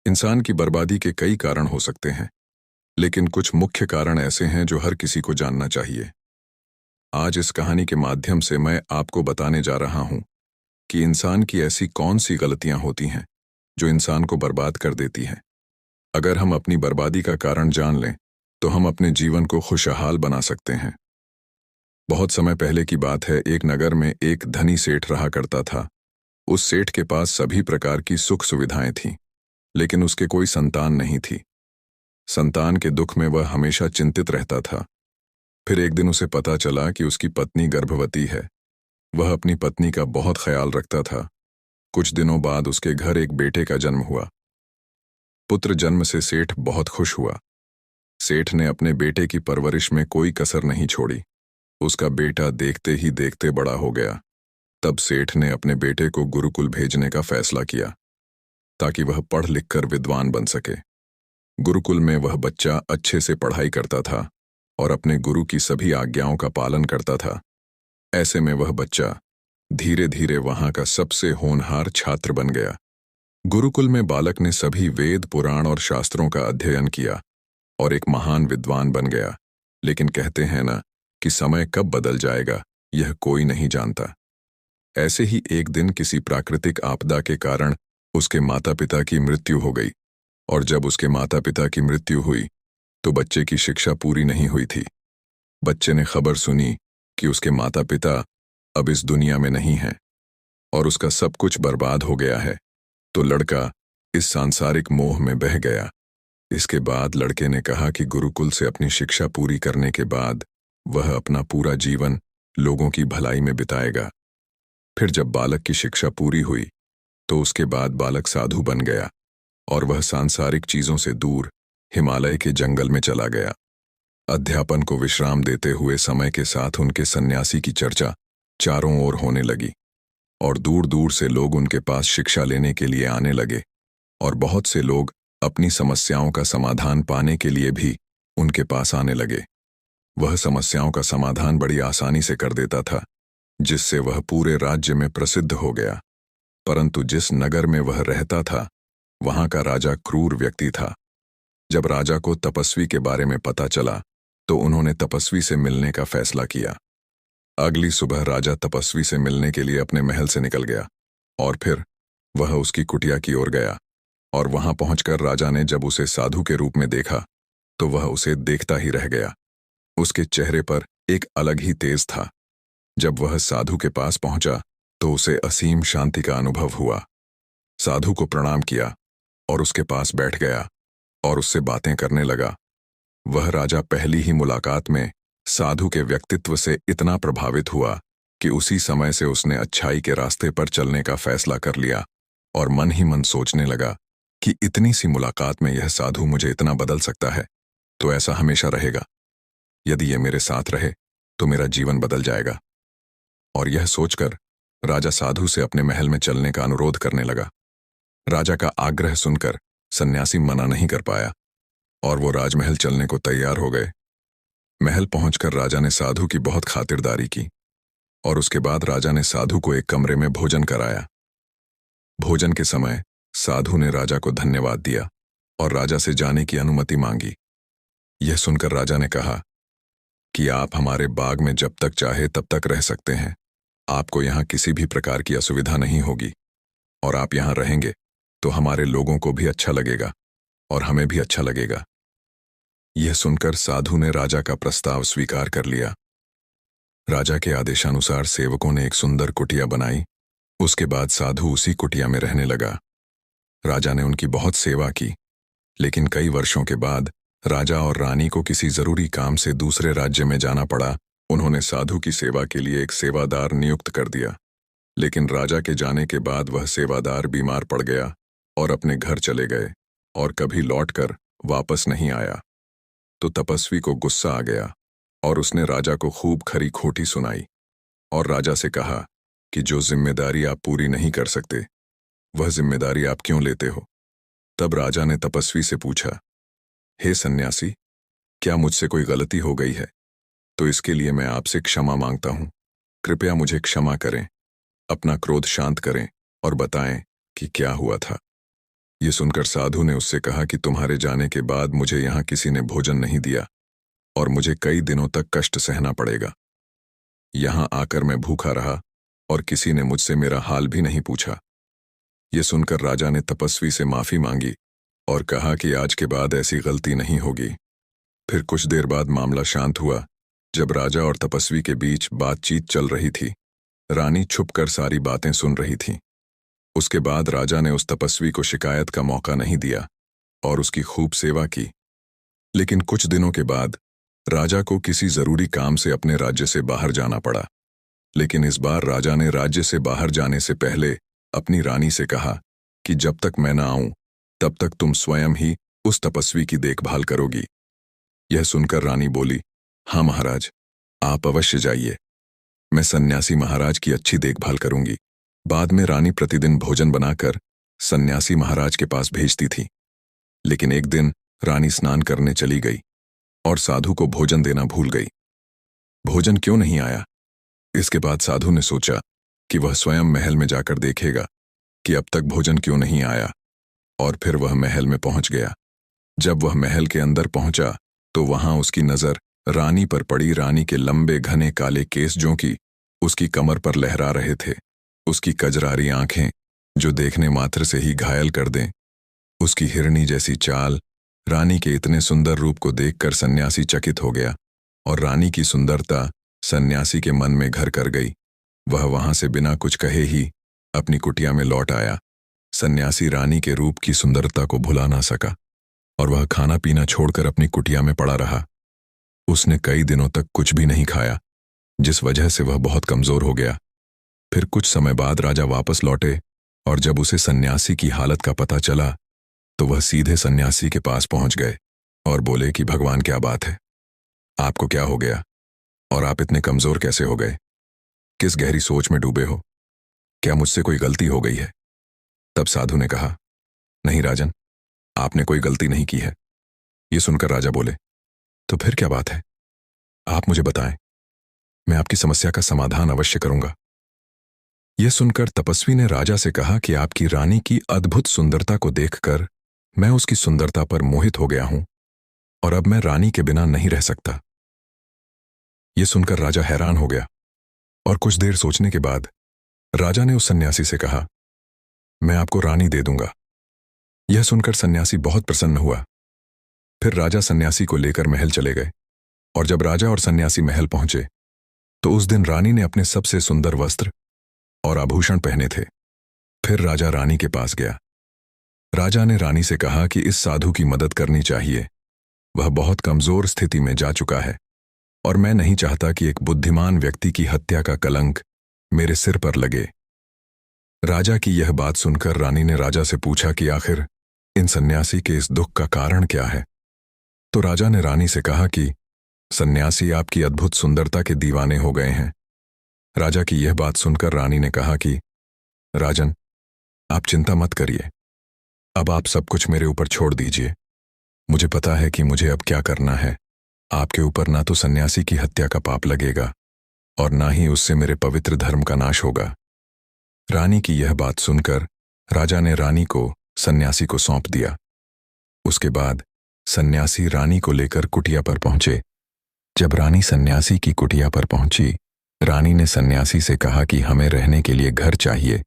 इंसान की बर्बादी के कई कारण हो सकते हैं, लेकिन कुछ मुख्य कारण ऐसे हैं जो हर किसी को जानना चाहिए। आज इस कहानी के माध्यम से मैं आपको बताने जा रहा हूं कि इंसान की ऐसी कौन सी गलतियां होती हैं जो इंसान को बर्बाद कर देती हैं। अगर हम अपनी बर्बादी का कारण जान लें, तो हम अपने जीवन को खुशहाल बना सकते हैं। बहुत समय पहले की बात है, एक नगर में एक धनी सेठ रहा करता था। उस सेठ के पास सभी प्रकार की सुख सुविधाएं थीं, लेकिन उसके कोई संतान नहीं थी। संतान के दुख में वह हमेशा चिंतित रहता था। फिर एक दिन उसे पता चला कि उसकी पत्नी गर्भवती है। वह अपनी पत्नी का बहुत ख्याल रखता था। कुछ दिनों बाद उसके घर एक बेटे का जन्म हुआ। पुत्र जन्म से सेठ बहुत खुश हुआ। सेठ ने अपने बेटे की परवरिश में कोई कसर नहीं छोड़ी। उसका बेटा देखते ही देखते बड़ा हो गया। तब सेठ ने अपने बेटे को गुरुकुल भेजने का फैसला किया, ताकि वह पढ़ लिख कर विद्वान बन सके। गुरुकुल में वह बच्चा अच्छे से पढ़ाई करता था और अपने गुरु की सभी आज्ञाओं का पालन करता था। ऐसे में वह बच्चा धीरे धीरे वहां का सबसे होनहार छात्र बन गया। गुरुकुल में बालक ने सभी वेद, पुराण और शास्त्रों का अध्ययन किया और एक महान विद्वान बन गया। लेकिन कहते हैं ना कि समय कब बदल जाएगा, यह कोई नहीं जानता। ऐसे ही एक दिन किसी प्राकृतिक आपदा के कारण उसके माता पिता की मृत्यु हो गई, और जब उसके माता पिता की मृत्यु हुई तो बच्चे की शिक्षा पूरी नहीं हुई थी। बच्चे ने खबर सुनी कि उसके माता पिता अब इस दुनिया में नहीं हैं और उसका सब कुछ बर्बाद हो गया है। तो लड़का इस सांसारिक मोह में बह गया। इसके बाद लड़के ने कहा कि गुरुकुल से अपनी शिक्षा पूरी करने के बाद वह अपना पूरा जीवन लोगों की भलाई में बिताएगा। फिर जब बालक की शिक्षा पूरी हुई तो उसके बाद बालक साधु बन गया और वह सांसारिक चीजों से दूर हिमालय के जंगल में चला गया। अध्यापन को विश्राम देते हुए समय के साथ उनके सन्यासी की चर्चा चारों ओर होने लगी और दूर दूर से लोग उनके पास शिक्षा लेने के लिए आने लगे, और बहुत से लोग अपनी समस्याओं का समाधान पाने के लिए भी उनके पास आने लगे। वह समस्याओं का समाधान बड़ी आसानी से कर देता था, जिससे वह पूरे राज्य में प्रसिद्ध हो गया। परंतु जिस नगर में वह रहता था, वहां का राजा क्रूर व्यक्ति था। जब राजा को तपस्वी के बारे में पता चला तो उन्होंने तपस्वी से मिलने का फैसला किया। अगली सुबह राजा तपस्वी से मिलने के लिए अपने महल से निकल गया और फिर वह उसकी कुटिया की ओर गया, और वहां पहुंचकर राजा ने जब उसे साधु के रूप में देखा तो वह उसे देखता ही रह गया। उसके चेहरे पर एक अलग ही तेज था। जब वह साधु के पास पहुंचा तो उसे असीम शांति का अनुभव हुआ। साधु को प्रणाम किया और उसके पास बैठ गया और उससे बातें करने लगा। वह राजा पहली ही मुलाकात में साधु के व्यक्तित्व से इतना प्रभावित हुआ कि उसी समय से उसने अच्छाई के रास्ते पर चलने का फैसला कर लिया और मन ही मन सोचने लगा कि इतनी सी मुलाकात में यह साधु मुझे इतना बदल सकता है, तो ऐसा हमेशा रहेगा। यदि यह मेरे साथ रहे तो मेरा जीवन बदल जाएगा। और यह सोचकर राजा साधु से अपने महल में चलने का अनुरोध करने लगा। राजा का आग्रह सुनकर सन्यासी मना नहीं कर पाया और वो राजमहल चलने को तैयार हो गए। महल पहुंचकर राजा ने साधु की बहुत खातिरदारी की और उसके बाद राजा ने साधु को एक कमरे में भोजन कराया। भोजन के समय साधु ने राजा को धन्यवाद दिया और राजा से जाने की अनुमति मांगी। यह सुनकर राजा ने कहा कि आप हमारे बाग में जब तक चाहे तब तक रह सकते हैं। आपको यहाँ किसी भी प्रकार की असुविधा नहीं होगी, और आप यहाँ रहेंगे तो हमारे लोगों को भी अच्छा लगेगा और हमें भी अच्छा लगेगा। यह सुनकर साधु ने राजा का प्रस्ताव स्वीकार कर लिया। राजा के आदेशानुसार सेवकों ने एक सुंदर कुटिया बनाई। उसके बाद साधु उसी कुटिया में रहने लगा। राजा ने उनकी बहुत सेवा की, लेकिन कई वर्षों के बाद राजा और रानी को किसी जरूरी काम से दूसरे राज्य में जाना पड़ा। उन्होंने साधु की सेवा के लिए एक सेवादार नियुक्त कर दिया, लेकिन राजा के जाने के बाद वह सेवादार बीमार पड़ गया और अपने घर चले गए और कभी लौटकर वापस नहीं आया। तो तपस्वी को गुस्सा आ गया और उसने राजा को खूब खरी खोटी सुनाई और राजा से कहा कि जो जिम्मेदारी आप पूरी नहीं कर सकते, वह जिम्मेदारी आप क्यों लेते हो। तब राजा ने तपस्वी से पूछा, हे सन्यासी, क्या मुझसे कोई गलती हो गई है? तो इसके लिए मैं आपसे क्षमा मांगता हूं। कृपया मुझे क्षमा करें, अपना क्रोध शांत करें और बताएं कि क्या हुआ था। ये सुनकर साधु ने उससे कहा कि तुम्हारे जाने के बाद मुझे यहाँ किसी ने भोजन नहीं दिया और मुझे कई दिनों तक कष्ट सहना पड़ेगा। यहाँ आकर मैं भूखा रहा और किसी ने मुझसे मेरा हाल भी नहीं पूछा। ये सुनकर राजा ने तपस्वी से माफी मांगी और कहा कि आज के बाद ऐसी गलती नहीं होगी। फिर कुछ देर बाद मामला शांत हुआ। जब राजा और तपस्वी के बीच बातचीत चल रही थी, रानी छुपकर सारी बातें सुन रही थी। उसके बाद राजा ने उस तपस्वी को शिकायत का मौका नहीं दिया और उसकी खूब सेवा की। लेकिन कुछ दिनों के बाद राजा को किसी जरूरी काम से अपने राज्य से बाहर जाना पड़ा। लेकिन इस बार राजा ने राज्य से बाहर जाने से पहले अपनी रानी से कहा कि जब तक मैं न आऊं तब तक तुम स्वयं ही उस तपस्वी की देखभाल करोगी। यह सुनकर रानी बोली, हाँ महाराज, आप अवश्य जाइए, मैं सन्यासी महाराज की अच्छी देखभाल करूंगी। बाद में रानी प्रतिदिन भोजन बनाकर सन्यासी महाराज के पास भेजती थी। लेकिन एक दिन रानी स्नान करने चली गई और साधु को भोजन देना भूल गई। भोजन क्यों नहीं आया? इसके बाद साधु ने सोचा कि वह स्वयं महल में जाकर देखेगा कि अब तक भोजन क्यों नहीं आया, और फिर वह महल में पहुंच गया। जब वह महल के अंदर पहुंचा तो वहां उसकी नजर रानी पर पड़ी। रानी के लंबे घने काले केस जो कि उसकी कमर पर लहरा रहे थे, उसकी कजरारी आंखें जो देखने मात्र से ही घायल कर दें, उसकी हिरनी जैसी चाल। रानी के इतने सुंदर रूप को देखकर सन्यासी चकित हो गया और रानी की सुंदरता सन्यासी के मन में घर कर गई। वह वहां से बिना कुछ कहे ही अपनी कुटिया में लौट आया। सन्यासी रानी के रूप की सुंदरता को भुला ना सका और वह खाना पीना छोड़कर अपनी कुटिया में पड़ा रहा। उसने कई दिनों तक कुछ भी नहीं खाया, जिस वजह से वह बहुत कमजोर हो गया। फिर कुछ समय बाद राजा वापस लौटे और जब उसे सन्यासी की हालत का पता चला तो वह सीधे सन्यासी के पास पहुंच गए और बोले कि भगवान, क्या बात है, आपको क्या हो गया और आप इतने कमजोर कैसे हो गए? किस गहरी सोच में डूबे हो? क्या मुझसे कोई गलती हो गई है? तब साधु ने कहा, नहीं राजन, आपने कोई गलती नहीं की है। ये सुनकर राजा बोले, तो फिर क्या बात है? आप मुझे बताएं, मैं आपकी समस्या का समाधान अवश्य करूंगा। यह सुनकर तपस्वी ने राजा से कहा कि आपकी रानी की अद्भुत सुंदरता को देखकर मैं उसकी सुंदरता पर मोहित हो गया हूं और अब मैं रानी के बिना नहीं रह सकता। यह सुनकर राजा हैरान हो गया और कुछ देर सोचने के बाद राजा ने उस सन्यासी से कहा, मैं आपको रानी दे दूंगा। यह सुनकर सन्यासी बहुत प्रसन्न हुआ। फिर राजा सन्यासी को लेकर महल चले गए और जब राजा और सन्यासी महल पहुंचे तो उस दिन रानी ने अपने सबसे सुंदर वस्त्र और आभूषण पहने थे। फिर राजा रानी के पास गया। राजा ने रानी से कहा कि इस साधु की मदद करनी चाहिए, वह बहुत कमजोर स्थिति में जा चुका है और मैं नहीं चाहता कि एक बुद्धिमान व्यक्ति की हत्या का कलंक मेरे सिर पर लगे। राजा की यह बात सुनकर रानी ने राजा से पूछा कि आखिर इन सन्यासी के इस दुख का कारण क्या है। तो राजा ने रानी से कहा कि सन्यासी आपकी अद्भुत सुंदरता के दीवाने हो गए हैं। राजा की यह बात सुनकर रानी ने कहा कि राजन, आप चिंता मत करिए, अब आप सब कुछ मेरे ऊपर छोड़ दीजिए। मुझे पता है कि मुझे अब क्या करना है। आपके ऊपर ना तो सन्यासी की हत्या का पाप लगेगा और ना ही उससे मेरे पवित्र धर्म का नाश होगा। रानी की यह बात सुनकर राजा ने रानी को सन्यासी को सौंप दिया। उसके बाद सन्यासी रानी को लेकर कुटिया पर पहुंचे। जब रानी सन्यासी की कुटिया पर पहुंची, रानी ने सन्यासी से कहा कि हमें रहने के लिए घर चाहिए,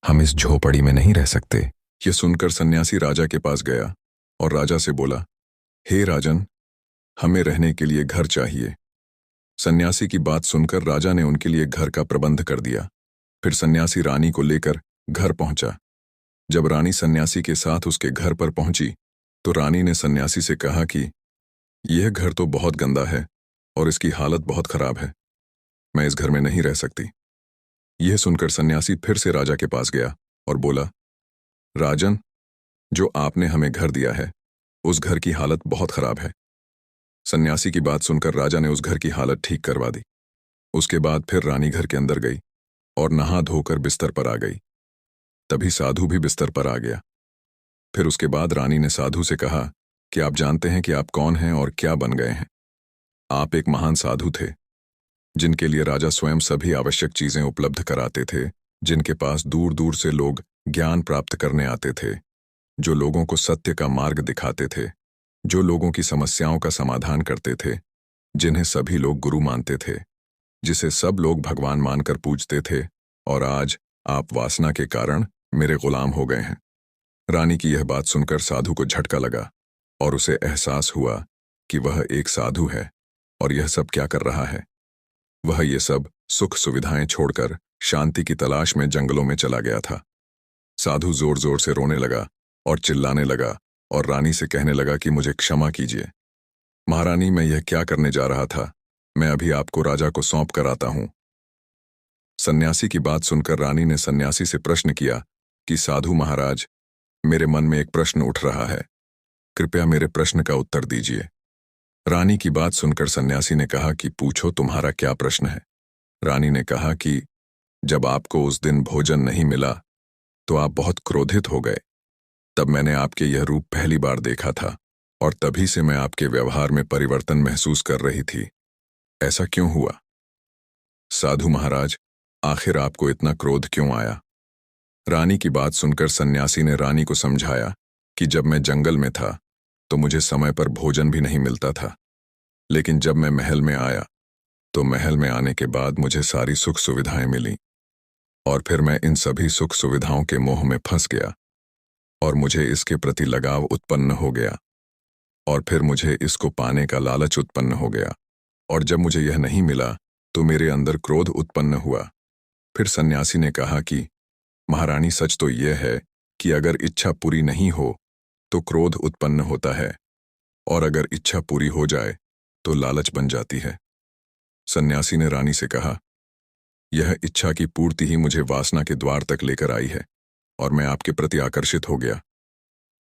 हम इस झोपड़ी में नहीं रह सकते। यह सुनकर सन्यासी राजा के पास गया और राजा से बोला, हे राजन, हमें रहने के लिए घर चाहिए। सन्यासी की बात सुनकर राजा ने उनके लिए घर का प्रबंध कर दिया। फिर सन्यासी रानी को लेकर घर पहुंचा। जब रानी सन्यासी के साथ उसके घर पर पहुंची तो रानी ने सन्यासी से कहा कि यह घर तो बहुत गंदा है और इसकी हालत बहुत खराब है, मैं इस घर में नहीं रह सकती। यह सुनकर सन्यासी फिर से राजा के पास गया और बोला, राजन, जो आपने हमें घर दिया है उस घर की हालत बहुत खराब है। सन्यासी की बात सुनकर राजा ने उस घर की हालत ठीक करवा दी। उसके बाद फिर रानी घर के अंदर गई और नहा धोकर बिस्तर पर आ गई। तभी साधु भी बिस्तर पर आ गया। फिर उसके बाद रानी ने साधु से कहा कि आप जानते हैं कि आप कौन हैं और क्या बन गए हैं। आप एक महान साधु थे जिनके लिए राजा स्वयं सभी आवश्यक चीजें उपलब्ध कराते थे, जिनके पास दूर दूर से लोग ज्ञान प्राप्त करने आते थे। जो लोगों को सत्य का मार्ग दिखाते थे, जो लोगों की समस्याओं का समाधान करते थे, जिन्हें सभी लोग गुरु मानते थे, जिसे सब लोग भगवान मानकर पूजते थे, और आज आप वासना के कारण मेरे गुलाम हो गए हैं। रानी की यह बात सुनकर साधु को झटका लगा और उसे एहसास हुआ कि वह एक साधु है और यह सब क्या कर रहा है। वह ये सब सुख सुविधाएं छोड़कर शांति की तलाश में जंगलों में चला गया था। साधु जोर जोर से रोने लगा और चिल्लाने लगा और रानी से कहने लगा कि मुझे क्षमा कीजिए महारानी, मैं यह क्या करने जा रहा था। मैं अभी आपको राजा को सौंप कर आता हूं। सन्यासी की बात सुनकर रानी ने सन्यासी से प्रश्न किया कि साधु महाराज, मेरे मन में एक प्रश्न उठ रहा है, कृपया मेरे प्रश्न का उत्तर दीजिए। रानी की बात सुनकर सन्यासी ने कहा कि पूछो, तुम्हारा क्या प्रश्न है। रानी ने कहा कि जब आपको उस दिन भोजन नहीं मिला तो आप बहुत क्रोधित हो गए। तब मैंने आपके यह रूप पहली बार देखा था और तभी से मैं आपके व्यवहार में परिवर्तन महसूस कर रही थी। ऐसा क्यों हुआ? साधु महाराज, आखिर आपको इतना क्रोध क्यों आया? रानी की बात सुनकर सन्यासी ने रानी को समझाया कि जब मैं जंगल में था तो मुझे समय पर भोजन भी नहीं मिलता था, लेकिन जब मैं महल में आया तो महल में आने के बाद मुझे सारी सुख सुविधाएं मिली और फिर मैं इन सभी सुख सुविधाओं के मोह में फंस गया और मुझे इसके प्रति लगाव उत्पन्न हो गया और फिर मुझे इसको पाने का लालच उत्पन्न हो गया और जब मुझे यह नहीं मिला तो मेरे अंदर क्रोध उत्पन्न हुआ। फिर सन्यासी ने कहा कि महारानी, सच तो यह है कि अगर इच्छा पूरी नहीं हो तो क्रोध उत्पन्न होता है और अगर इच्छा पूरी हो जाए तो लालच बन जाती है। सन्यासी ने रानी से कहा, यह इच्छा की पूर्ति ही मुझे वासना के द्वार तक लेकर आई है और मैं आपके प्रति आकर्षित हो गया।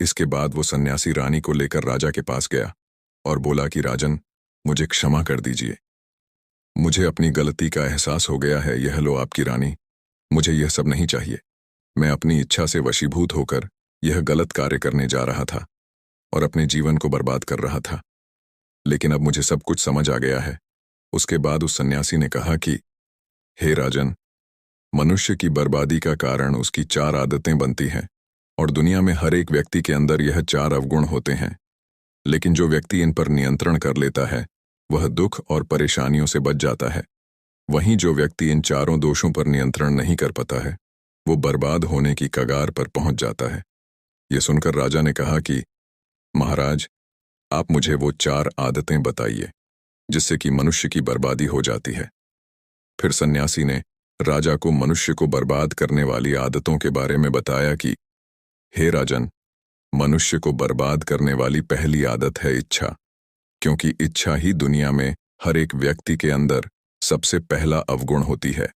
इसके बाद वो सन्यासी रानी को लेकर राजा के पास गया और बोला कि राजन, मुझे क्षमा कर दीजिए, मुझे अपनी गलती का एहसास हो गया है। यह लो आपकी रानी, मुझे यह सब नहीं चाहिए। मैं अपनी इच्छा से वशीभूत होकर यह गलत कार्य करने जा रहा था और अपने जीवन को बर्बाद कर रहा था, लेकिन अब मुझे सब कुछ समझ आ गया है। उसके बाद उस सन्यासी ने कहा कि हे राजन, मनुष्य की बर्बादी का कारण उसकी 4 आदतें बनती हैं और दुनिया में हर एक व्यक्ति के अंदर यह 4 अवगुण होते हैं, लेकिन जो व्यक्ति इन पर नियंत्रण कर लेता है वह दुख और परेशानियों से बच जाता है। वहीं जो व्यक्ति इन चारों दोषों पर नियंत्रण नहीं कर पाता है वो बर्बाद होने की कगार पर पहुंच जाता है। ये सुनकर राजा ने कहा कि महाराज, आप मुझे वो 4 आदतें बताइए जिससे कि मनुष्य की बर्बादी हो जाती है। फिर सन्यासी ने राजा को मनुष्य को बर्बाद करने वाली आदतों के बारे में बताया कि हे राजन, मनुष्य को बर्बाद करने वाली पहली आदत है इच्छा, क्योंकि इच्छा ही दुनिया में हर एक व्यक्ति के अंदर सबसे पहला अवगुण होती है।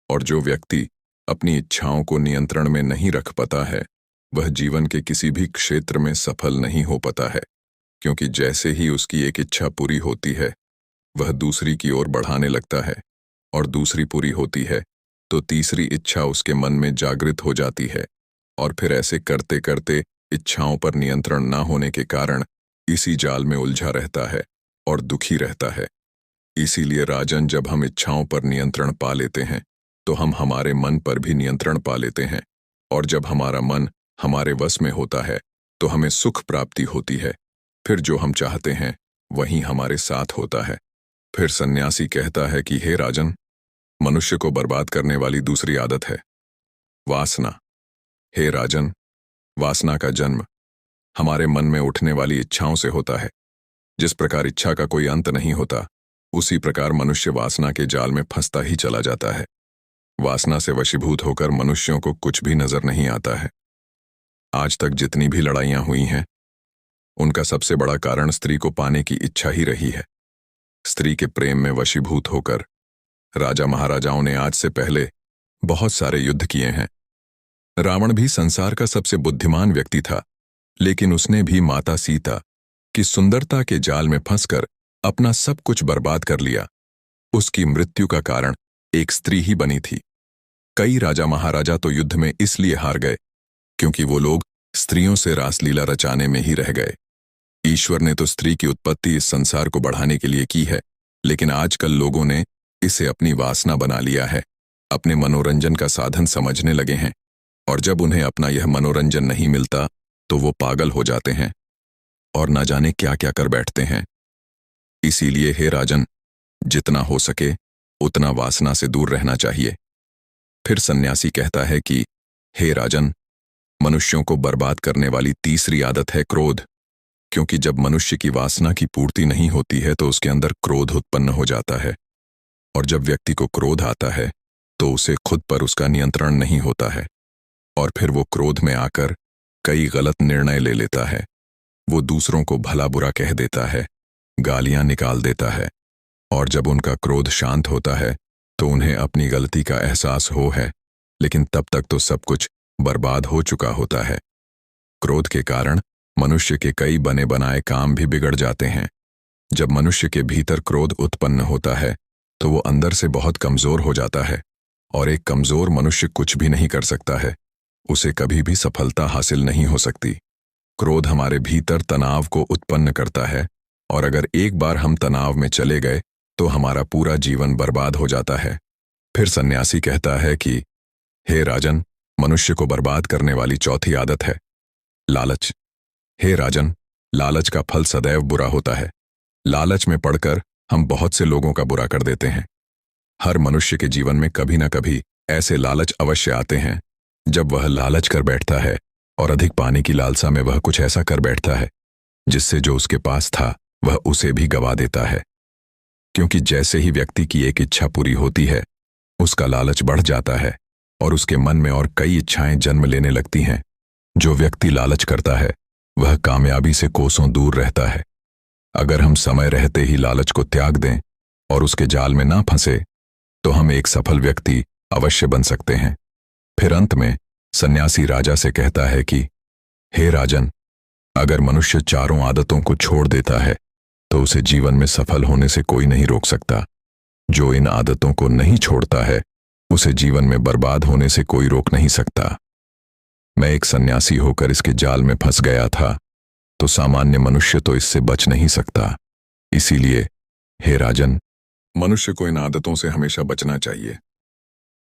और जो व्यक्ति अपनी इच्छाओं को नियंत्रण में नहीं रख पाता है वह जीवन के किसी भी क्षेत्र में सफल नहीं हो पाता है, क्योंकि जैसे ही उसकी एक इच्छा पूरी होती है वह दूसरी की ओर बढ़ाने लगता है और दूसरी पूरी होती है तो तीसरी इच्छा उसके मन में जागृत हो जाती है और फिर ऐसे करते करते इच्छाओं पर नियंत्रण न होने के कारण इसी जाल में उलझा रहता है और दुखी रहता है। इसीलिए राजन, जब हम इच्छाओं पर नियंत्रण पा लेते हैं तो हम हमारे मन पर भी नियंत्रण पा लेते हैं और जब हमारा मन हमारे वश में होता है तो हमें सुख प्राप्ति होती है। फिर जो हम चाहते हैं वही हमारे साथ होता है। फिर सन्यासी कहता है कि हे राजन, मनुष्य को बर्बाद करने वाली दूसरी आदत है वासना। हे राजन, वासना का जन्म हमारे मन में उठने वाली इच्छाओं से होता है। जिस प्रकार इच्छा का कोई अंत नहीं होता, उसी प्रकार मनुष्य वासना के जाल में फंसता ही चला जाता है। वासना से वशीभूत होकर मनुष्यों को कुछ भी नजर नहीं आता है। आज तक जितनी भी लड़ाइयां हुई हैं उनका सबसे बड़ा कारण स्त्री को पाने की इच्छा ही रही है। स्त्री के प्रेम में वशीभूत होकर राजा महाराजाओं ने आज से पहले बहुत सारे युद्ध किए हैं। रावण भी संसार का सबसे बुद्धिमान व्यक्ति था, लेकिन उसने भी माता सीता की सुंदरता के जाल में फंसकर अपना सब कुछ बर्बाद कर लिया। उसकी मृत्यु का कारण एक स्त्री ही बनी थी। कई राजा महाराजा तो युद्ध में इसलिए हार गए क्योंकि वो लोग स्त्रियों से रासलीला रचाने में ही रह गए। ईश्वर ने तो स्त्री की उत्पत्ति इस संसार को बढ़ाने के लिए की है, लेकिन आजकल लोगों ने इसे अपनी वासना बना लिया है, अपने मनोरंजन का साधन समझने लगे हैं। और जब उन्हें अपना यह मनोरंजन नहीं मिलता तो वो पागल हो जाते हैं और न जाने क्या क्या कर बैठते हैं। इसीलिए हे राजन, जितना हो सके उतना वासना से दूर रहना चाहिए। फिर सन्यासी कहता है कि हे राजन, मनुष्यों को बर्बाद करने वाली तीसरी आदत है क्रोध। क्योंकि जब मनुष्य की वासना की पूर्ति नहीं होती है तो उसके अंदर क्रोध उत्पन्न हो जाता है, और जब व्यक्ति को क्रोध आता है तो उसे खुद पर उसका नियंत्रण नहीं होता है, और फिर वो क्रोध में आकर कई गलत निर्णय ले लेता है। वो दूसरों को भला बुरा कह देता है, गालियां निकाल देता है, और जब उनका क्रोध शांत होता है तो उन्हें अपनी गलती का एहसास हो है, लेकिन तब तक तो सब कुछ बर्बाद हो चुका होता है। क्रोध के कारण मनुष्य के कई बने बनाए काम भी बिगड़ जाते हैं। जब मनुष्य के भीतर क्रोध उत्पन्न होता है तो वो अंदर से बहुत कमजोर हो जाता है, और एक कमजोर मनुष्य कुछ भी नहीं कर सकता है, उसे कभी भी सफलता हासिल नहीं हो सकती। क्रोध हमारे भीतर तनाव को उत्पन्न करता है, और अगर एक बार हम तनाव में चले गए तो हमारा पूरा जीवन बर्बाद हो जाता है। फिर सन्यासी कहता है कि हे राजन, मनुष्य को बर्बाद करने वाली चौथी आदत है लालच। हे राजन, लालच का फल सदैव बुरा होता है। लालच में पड़कर हम बहुत से लोगों का बुरा कर देते हैं। हर मनुष्य के जीवन में कभी न कभी ऐसे लालच अवश्य आते हैं जब वह लालच कर बैठता है, और अधिक पाने की लालसा में वह कुछ ऐसा कर बैठता है जिससे जो उसके पास था वह उसे भी गवा देता है। क्योंकि जैसे ही व्यक्ति की एक इच्छा पूरी होती है, उसका लालच बढ़ जाता है और उसके मन में और कई इच्छाएं जन्म लेने लगती हैं। जो व्यक्ति लालच करता है वह कामयाबी से कोसों दूर रहता है। अगर हम समय रहते ही लालच को त्याग दें और उसके जाल में ना फंसे तो हम एक सफल व्यक्ति अवश्य बन सकते हैं। फिर अंत में सन्यासी राजा से कहता है कि हे राजन, अगर मनुष्य चारों आदतों को छोड़ देता है तो उसे जीवन में सफल होने से कोई नहीं रोक सकता। जो इन आदतों को नहीं छोड़ता है उसे जीवन में बर्बाद होने से कोई रोक नहीं सकता। मैं एक सन्यासी होकर इसके जाल में फंस गया था, तो सामान्य मनुष्य तो इससे बच नहीं सकता। इसीलिए हे राजन, मनुष्य को इन आदतों से हमेशा बचना चाहिए।